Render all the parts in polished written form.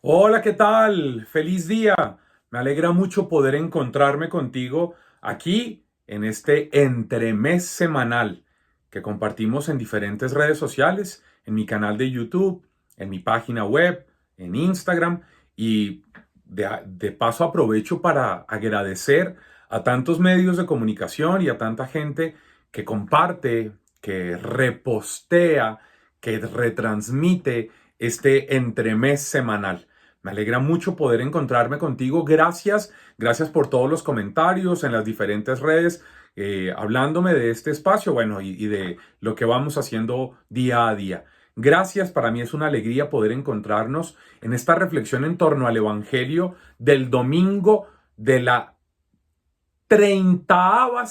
Hola, ¿qué tal? Feliz día. Me alegra mucho poder encontrarme contigo aquí en este entremés semanal que compartimos en diferentes redes sociales, en mi canal de YouTube, en mi página web, en Instagram y de paso aprovecho para agradecer a tantos medios de comunicación y a tanta gente que comparte, que repostea, que retransmite este entremés semanal. Me alegra mucho poder encontrarme contigo. Gracias por todos los comentarios en las diferentes redes, hablándome de este espacio, bueno, y de lo que vamos haciendo día a día. Gracias, para mí es una alegría poder encontrarnos en esta reflexión en torno al Evangelio del domingo de la 30ª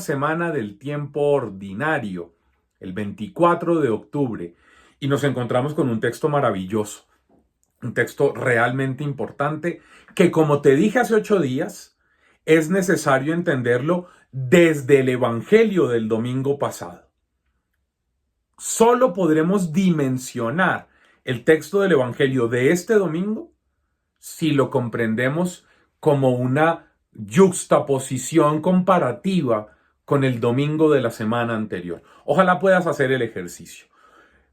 semana del tiempo ordinario, el 24 de octubre, y nos encontramos con un texto maravilloso. Un texto realmente importante que, como te dije hace 8 días, es necesario entenderlo desde el Evangelio del domingo pasado. Solo podremos dimensionar el texto del Evangelio de este domingo si lo comprendemos como una yuxtaposición comparativa con el domingo de la semana anterior. Ojalá puedas hacer el ejercicio.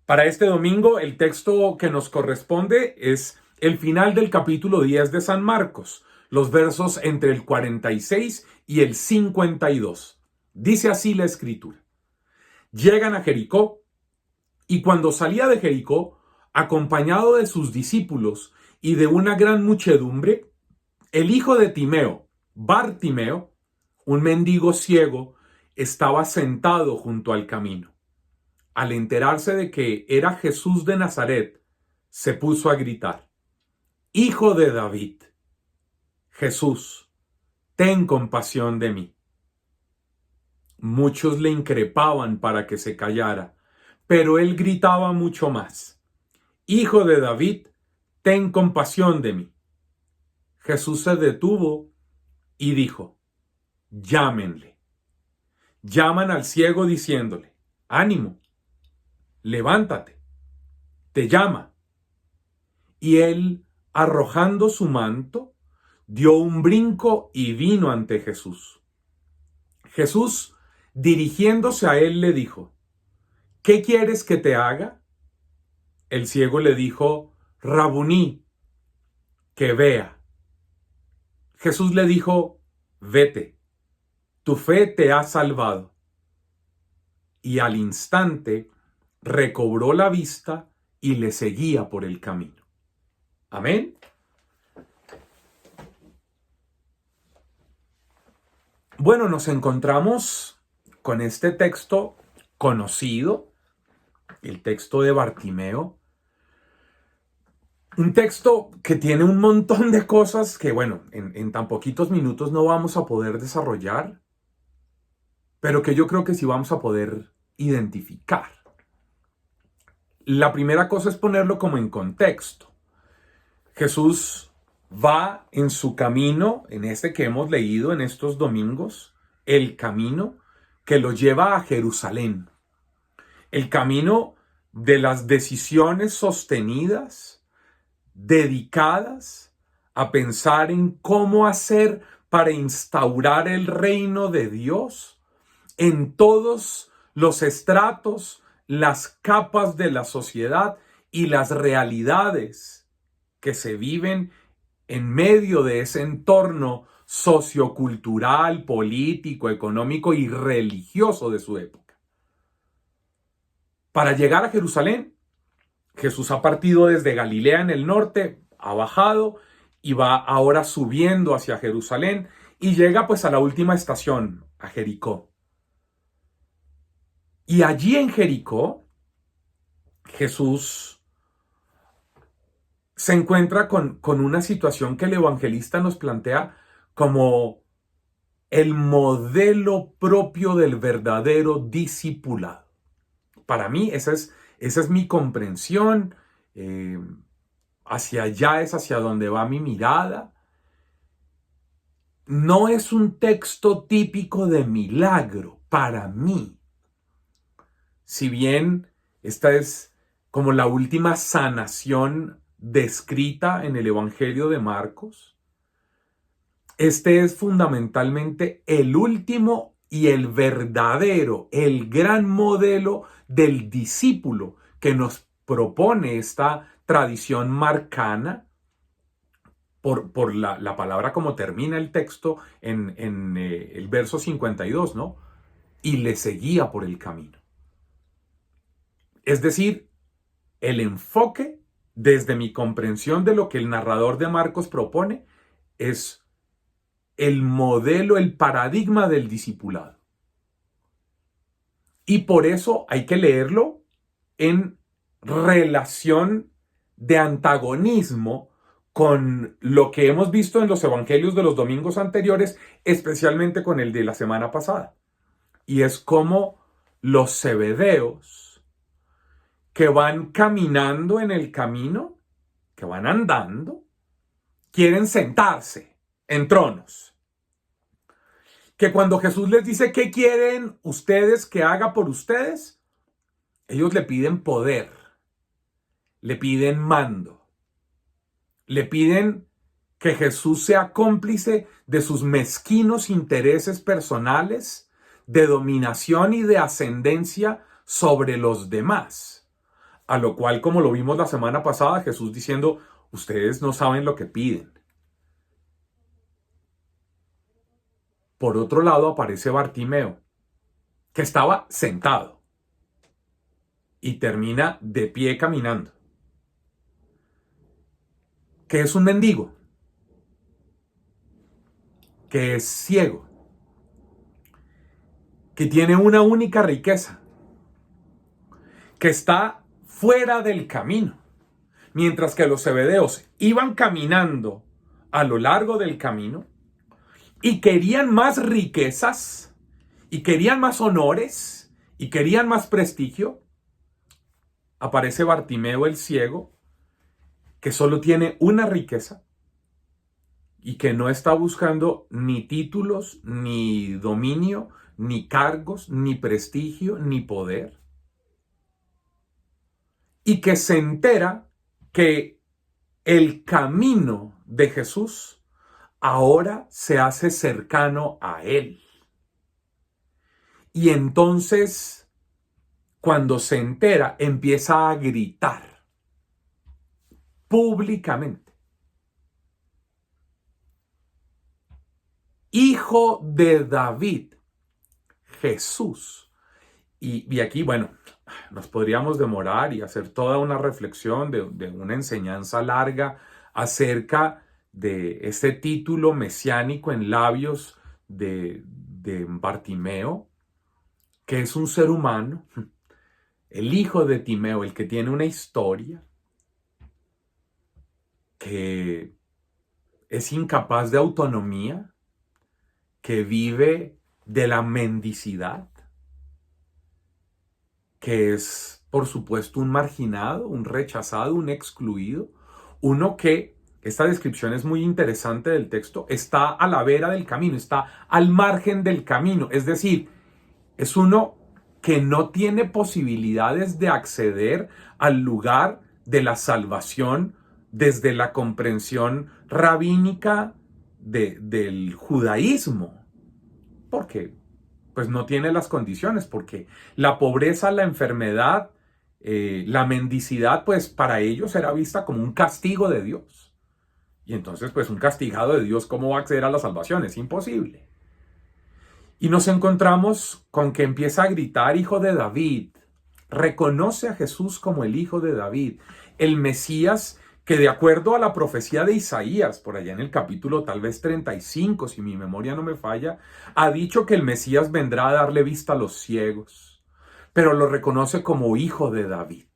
Para este domingo, el texto que nos corresponde es el final del capítulo 10 de San Marcos, los versos entre el 46 y el 52. Dice así la escritura. Llegan a Jericó, y cuando salía de Jericó, acompañado de sus discípulos y de una gran muchedumbre, el hijo de Timeo, Bartimeo, un mendigo ciego, estaba sentado junto al camino. Al enterarse de que era Jesús de Nazaret, se puso a gritar: Hijo de David, Jesús, ten compasión de mí. Muchos le increpaban para que se callara, pero él gritaba mucho más: Hijo de David, ten compasión de mí. Jesús se detuvo y dijo: Llámenle. Llaman al ciego diciéndole: Ánimo, levántate, te llama. Y él, arrojando su manto, dio un brinco y vino ante Jesús. Jesús, dirigiéndose a él, le dijo: ¿Qué quieres que te haga? El ciego le dijo: Rabuní, que vea. Jesús le dijo: Vete, tu fe te ha salvado. Y al instante recobró la vista y le seguía por el camino. Amén. Bueno, nos encontramos con este texto conocido, el texto de Bartimeo. Un texto que tiene un montón de cosas que, bueno, en tan poquitos minutos no vamos a poder desarrollar, pero que yo creo que sí vamos a poder identificar. La primera cosa es ponerlo como en contexto. Jesús va en su camino, en este que hemos leído en estos domingos, el camino que lo lleva a Jerusalén. El camino de las decisiones sostenidas, dedicadas a pensar en cómo hacer para instaurar el reino de Dios en todos los estratos, las capas de la sociedad y las realidades que se viven en medio de ese entorno sociocultural, político, económico y religioso de su época. Para llegar a Jerusalén, Jesús ha partido desde Galilea en el norte, ha bajado y va ahora subiendo hacia Jerusalén y llega pues a la última estación, a Jericó. Y allí en Jericó, Jesús se encuentra con una situación que el evangelista nos plantea como el modelo propio del verdadero discipulado. Para mí esa es mi comprensión, hacia allá es hacia donde va mi mirada. No es un texto típico de milagro para mí. Si bien esta es como la última sanación descrita en el Evangelio de Marcos. Este es fundamentalmente el último y el verdadero, el gran modelo del discípulo que nos propone esta tradición marcana por la palabra como termina el texto en el verso 52, ¿no? Y le seguía por el camino. Es decir, el enfoque, desde mi comprensión de lo que el narrador de Marcos propone, es el modelo, el paradigma del discipulado. Y por eso hay que leerlo en relación de antagonismo con lo que hemos visto en los evangelios de los domingos anteriores, especialmente con el de la semana pasada. Y es como los zebedeos que van caminando en el camino, que van andando, quieren sentarse en tronos. Que cuando Jesús les dice, ¿qué quieren ustedes que haga por ustedes? Ellos le piden poder, le piden mando, le piden que Jesús sea cómplice de sus mezquinos intereses personales, de dominación y de ascendencia sobre los demás. A lo cual, como lo vimos la semana pasada, Jesús diciendo, ustedes no saben lo que piden. Por otro lado aparece Bartimeo, que estaba sentado y termina de pie caminando, que es un mendigo, que es ciego, que tiene una única riqueza, que está fuera del camino, mientras que los zebedeos iban caminando a lo largo del camino y querían más riquezas, y querían más honores, y querían más prestigio. Aparece Bartimeo el ciego, que solo tiene una riqueza y que no está buscando ni títulos, ni dominio, ni cargos, ni prestigio, ni poder. Y que se entera que el camino de Jesús ahora se hace cercano a él. Y entonces, cuando se entera, empieza a gritar públicamente: Hijo de David, Jesús. Y aquí, bueno, nos podríamos demorar y hacer toda una reflexión de una enseñanza larga acerca de este título mesiánico en labios de Bartimeo, que es un ser humano, el hijo de Timeo, el que tiene una historia, que es incapaz de autonomía, que vive de la mendicidad, que es, por supuesto, un marginado, un rechazado, un excluido, uno que, esta descripción es muy interesante del texto, está a la vera del camino, está al margen del camino, es decir, es uno que no tiene posibilidades de acceder al lugar de la salvación desde la comprensión rabínica del judaísmo. ¿Por qué? Pues no tiene las condiciones, porque la pobreza, la enfermedad, la mendicidad, pues para ellos era vista como un castigo de Dios. Y entonces, pues un castigado de Dios, ¿cómo va a acceder a la salvación? Es imposible. Y nos encontramos con que empieza a gritar, Hijo de David. Reconoce a Jesús como el Hijo de David, el Mesías que, de acuerdo a la profecía de Isaías, por allá en el capítulo tal vez 35, si mi memoria no me falla, ha dicho que el Mesías vendrá a darle vista a los ciegos, pero lo reconoce como Hijo de David.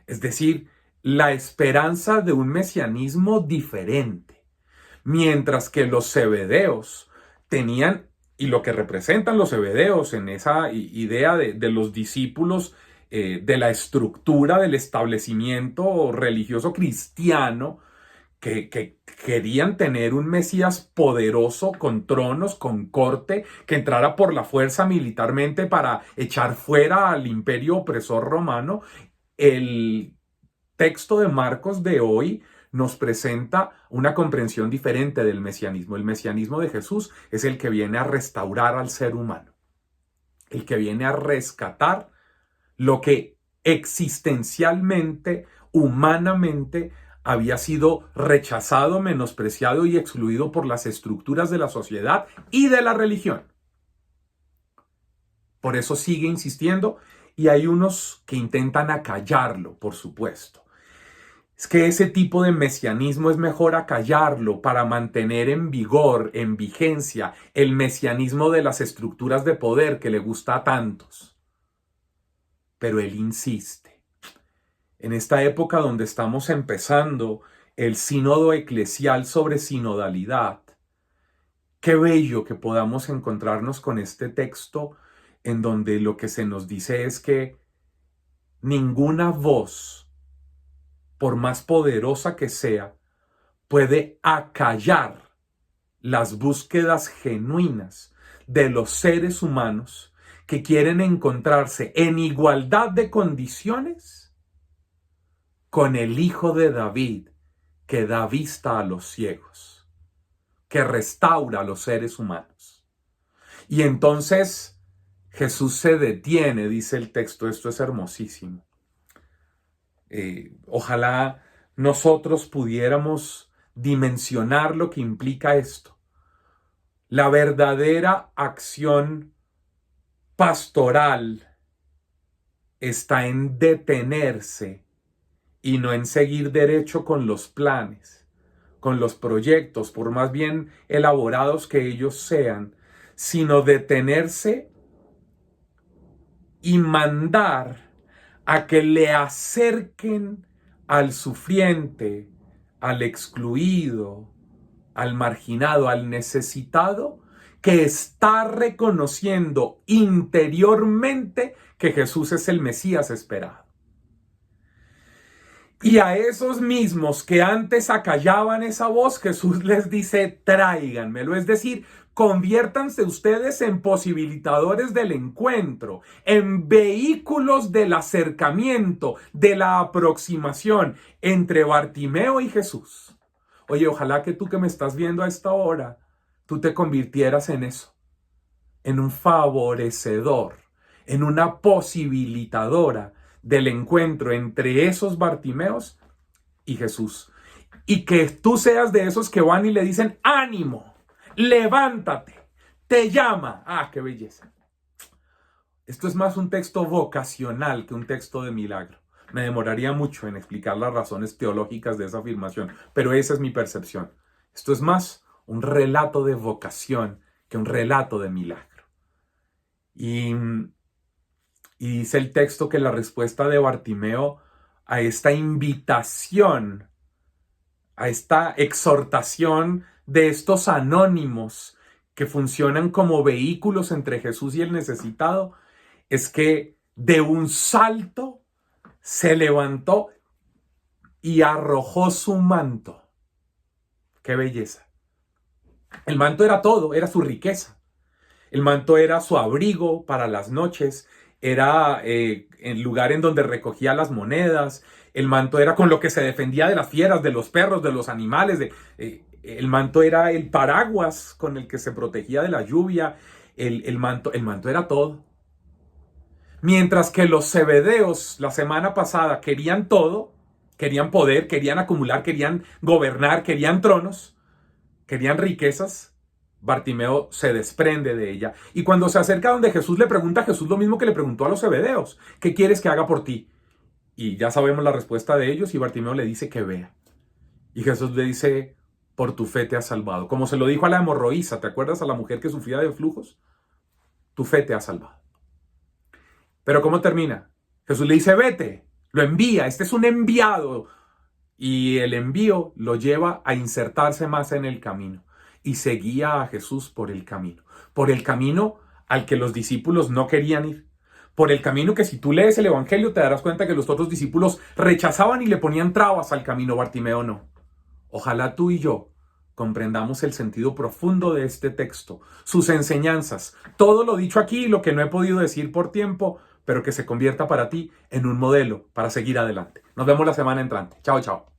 Es decir, la esperanza de un mesianismo diferente, mientras que los zebedeos tenían, y lo que representan los zebedeos en esa idea de los discípulos, de la estructura del establecimiento religioso cristiano, que querían tener un Mesías poderoso, con tronos, con corte, que entrara por la fuerza militarmente para echar fuera al imperio opresor romano. El texto de Marcos de hoy nos presenta una comprensión diferente del mesianismo. El mesianismo de Jesús es el que viene a restaurar al ser humano, el que viene a rescatar lo que existencialmente, humanamente, había sido rechazado, menospreciado y excluido por las estructuras de la sociedad y de la religión. Por eso sigue insistiendo, y hay unos que intentan acallarlo, por supuesto. Es que ese tipo de mesianismo es mejor acallarlo para mantener en vigor, en vigencia, el mesianismo de las estructuras de poder que le gusta a tantos. Pero él insiste. En esta época donde estamos empezando el sínodo eclesial sobre sinodalidad, qué bello que podamos encontrarnos con este texto en donde lo que se nos dice es que ninguna voz, por más poderosa que sea, puede acallar las búsquedas genuinas de los seres humanos que quieren encontrarse en igualdad de condiciones con el Hijo de David, que da vista a los ciegos, que restaura a los seres humanos. Y entonces Jesús se detiene, dice el texto, esto es hermosísimo. Ojalá nosotros pudiéramos dimensionar lo que implica esto. La verdadera acción pastoral está en detenerse y no en seguir derecho con los planes, con los proyectos, por más bien elaborados que ellos sean, sino detenerse y mandar a que le acerquen al sufriente, al excluido, al marginado, al necesitado, que está reconociendo interiormente que Jesús es el Mesías esperado. Y a esos mismos que antes acallaban esa voz, Jesús les dice, tráiganmelo. Es decir, conviértanse ustedes en posibilitadores del encuentro, en vehículos del acercamiento, de la aproximación entre Bartimeo y Jesús. Oye, ojalá que tú que me estás viendo a esta hora, tú te convirtieras en eso, en un favorecedor, en una posibilitadora del encuentro entre esos Bartimeos y Jesús. Y que tú seas de esos que van y le dicen, ánimo, levántate, te llama. ¡Ah, qué belleza! Esto es más un texto vocacional que un texto de milagro. Me demoraría mucho en explicar las razones teológicas de esa afirmación, pero esa es mi percepción. Esto es más un relato de vocación que un relato de milagro. Y dice el texto que la respuesta de Bartimeo a esta invitación, a esta exhortación de estos anónimos que funcionan como vehículos entre Jesús y el necesitado, es que de un salto se levantó y arrojó su manto. ¡Qué belleza! El manto era todo, era su riqueza. El manto era su abrigo para las noches, era el lugar en donde recogía las monedas. El manto era con lo que se defendía de las fieras, de los perros, de los animales. El manto era el paraguas con el que se protegía de la lluvia. El manto era todo. Mientras que los zebedeos la semana pasada querían todo, querían poder, querían acumular, querían gobernar, querían tronos, querían riquezas, Bartimeo se desprende de ella. Y cuando se acerca donde Jesús, le pregunta a Jesús lo mismo que le preguntó a los zebedeos: ¿qué quieres que haga por ti? Y ya sabemos la respuesta de ellos, y Bartimeo le dice que vea. Y Jesús le dice: por tu fe te has salvado. Como se lo dijo a la hemorroísa, ¿te acuerdas? A la mujer que sufría de flujos. Tu fe te ha salvado. Pero ¿cómo termina? Jesús le dice: vete, lo envía, este es un enviado. Y el envío lo lleva a insertarse más en el camino. Y seguía a Jesús por el camino al que los discípulos no querían ir, por el camino que, si tú lees el Evangelio, te darás cuenta que los otros discípulos rechazaban y le ponían trabas al camino. Bartimeo no. Ojalá tú y yo comprendamos el sentido profundo de este texto, sus enseñanzas, todo lo dicho aquí y lo que no he podido decir por tiempo, pero que se convierta para ti en un modelo para seguir adelante. Nos vemos la semana entrante. Chao, chao.